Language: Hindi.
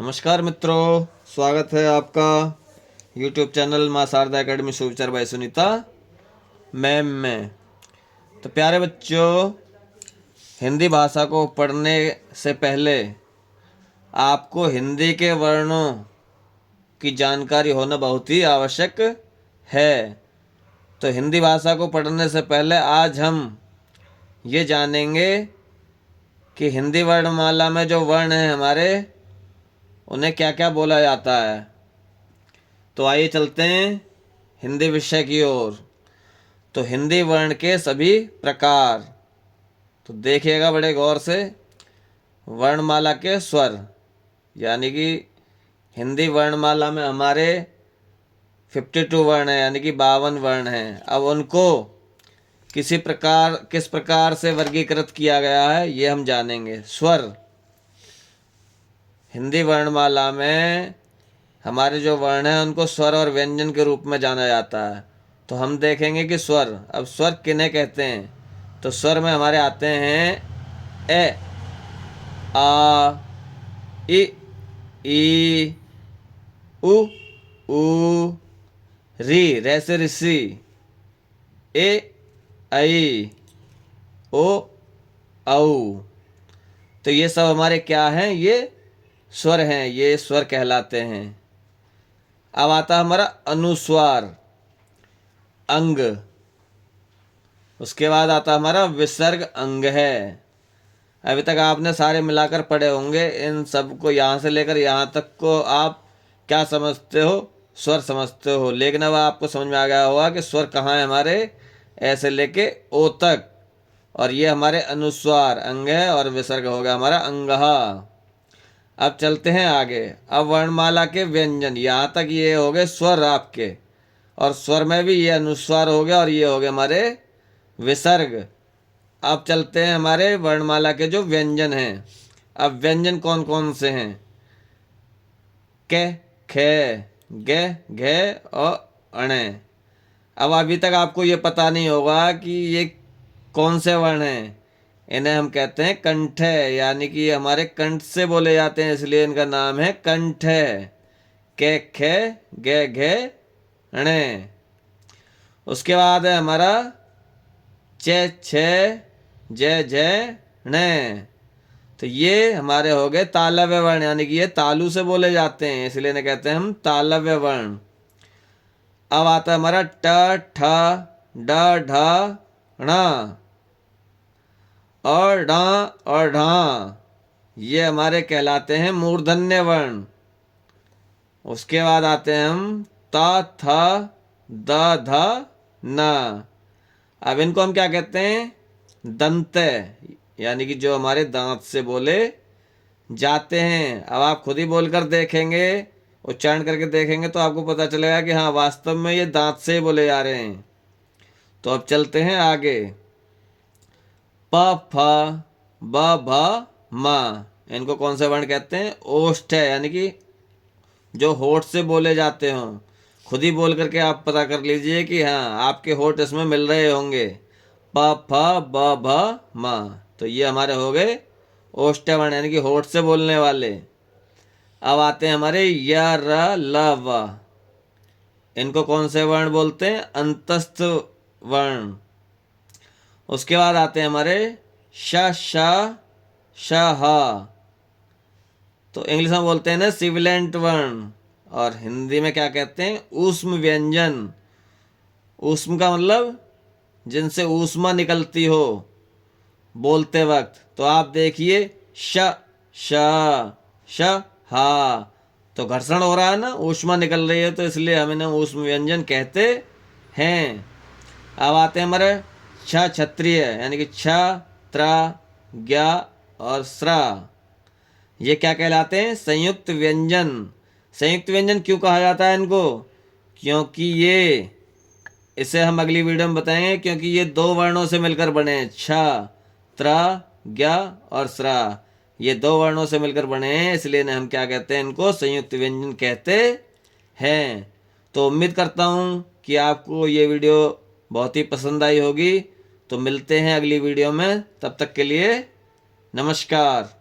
नमस्कार मित्रों, स्वागत है आपका यूट्यूब चैनल माँ शारदा एकेडमी सुविचार बाई सुनीता मैम में। तो प्यारे बच्चों, हिंदी भाषा को पढ़ने से पहले आपको हिंदी के वर्णों की जानकारी होना बहुत ही आवश्यक है। तो हिंदी भाषा को पढ़ने से पहले आज हम ये जानेंगे कि हिंदी वर्णमाला में जो वर्ण हैं हमारे, उन्हें क्या क्या बोला जाता है। तो आइए चलते हैं हिंदी विषय की ओर। तो हिंदी वर्ण के सभी प्रकार, तो देखिएगा बड़े गौर से। वर्णमाला के स्वर, यानी कि हिंदी वर्णमाला में हमारे 52 वर्ण हैं, यानी कि 52 वर्ण हैं। अब उनको किस प्रकार से वर्गीकृत किया गया है ये हम जानेंगे। स्वर, हिंदी वर्णमाला में हमारे जो वर्ण हैं उनको स्वर और व्यंजन के रूप में जाना जाता है। तो हम देखेंगे कि स्वर, अब स्वर किन्हें कहते हैं। तो स्वर में हमारे आते हैं ए, आ, इ, ई, उ, री, रैसे ऋषि, ए, ऐ, ओ, औ। तो ये सब हमारे क्या हैं, ये स्वर हैं, ये स्वर कहलाते हैं। अब आता है हमारा अनुस्वार, अंग। उसके बाद आता हमारा विसर्ग, अंग है। अभी तक आपने सारे मिलाकर पढ़े होंगे। इन सब को यहाँ से लेकर यहाँ तक को आप क्या समझते हो, स्वर समझते हो। लेकिन अब आपको समझ में आ गया होगा कि स्वर कहाँ है हमारे, ऐसे लेके ओ तक। और ये हमारे अनुस्वार, अंग है, और विसर्ग हो गया हमारा अंगहा। अब चलते हैं आगे। अब वर्णमाला के व्यंजन, यहाँ तक ये हो गए स्वर आपके, और स्वर में भी ये अनुस्वार हो गया और ये हो गए हमारे विसर्ग। अब चलते हैं हमारे वर्णमाला के जो व्यंजन हैं। अब व्यंजन कौन कौन से हैं। क, ख, ग, घ और अणे। अब अभी तक आपको ये पता नहीं होगा कि ये कौन से वर्ण हैं। इन्हें हम कहते हैं कंठ, यानी कि हमारे कंठ से बोले जाते हैं, इसलिए इनका नाम है कंठ। क, ख, ग, घ, ण। उसके बाद है हमारा च, छ, ज, झ, ण। तो ये हमारे हो गए तालव्य वर्ण, यानी कि ये तालु से बोले जाते हैं, इसलिए इन्हें कहते हैं हम तालव्य वर्ण। अब आता है हमारा ट, ठ, ड, ढ, ण और ढ और ढ। ये हमारे कहलाते हैं मूर्धन्य वर्ण। उसके बाद आते हैं हम त, थ, द, ध, न। अब इनको हम क्या कहते हैं, दंत, यानी कि जो हमारे दांत से बोले जाते हैं। अब आप खुद ही बोलकर देखेंगे, उच्चारण करके देखेंगे, तो आपको पता चलेगा कि हाँ, वास्तव में ये दांत से बोले जा रहे हैं। तो अब चलते हैं आगे। प, फ, ब, भ, म। इनको कौन से वर्ण कहते हैं, ओष्ठ है, यानी कि जो होठ से बोले जाते हों। खुद ही बोल करके आप पता कर लीजिए कि हाँ, आपके होठ इसमें मिल रहे होंगे। प, फ, ब, भ, म। तो ये हमारे हो गए ओष्ठ वर्ण, यानी कि होठ से बोलने वाले। अब आते हैं हमारे य, र, ल, व। इनको कौन से वर्ण बोलते हैं, अंतस्थ वर्ण। उसके बाद आते हैं हमारे श, श, श, ह। तो इंग्लिश में बोलते हैं ना सिबिलेंट वर्ण, और हिंदी में क्या कहते हैं, ऊष्म व्यंजन। ऊष्म का मतलब जिनसे ऊष्मा निकलती हो बोलते वक्त। तो आप देखिए श, श, श, हा। तो घर्षण हो रहा है ना, ऊष्मा निकल रही है, तो इसलिए हम इन्हें ऊष्म व्यंजन कहते हैं। अब आते हैं हमारे छ, क्षत्रिय, यानी कि छ, त्र, ज्ञ और स्र। ये क्या कहलाते हैं, संयुक्त व्यंजन। संयुक्त व्यंजन क्यों कहा जाता है इनको, क्योंकि ये, इसे हम अगली वीडियो में बताएंगे, क्योंकि ये दो वर्णों से मिलकर बने हैं। छ, त्र, ज्ञ और स्र, ये दो वर्णों से मिलकर बने हैं, इसलिए हम क्या कहते हैं, इनको संयुक्त व्यंजन कहते हैं। तो उम्मीद करता हूँ कि आपको ये वीडियो बहुत ही पसंद आई होगी। तो मिलते हैं अगली वीडियो में, तब तक के लिए नमस्कार।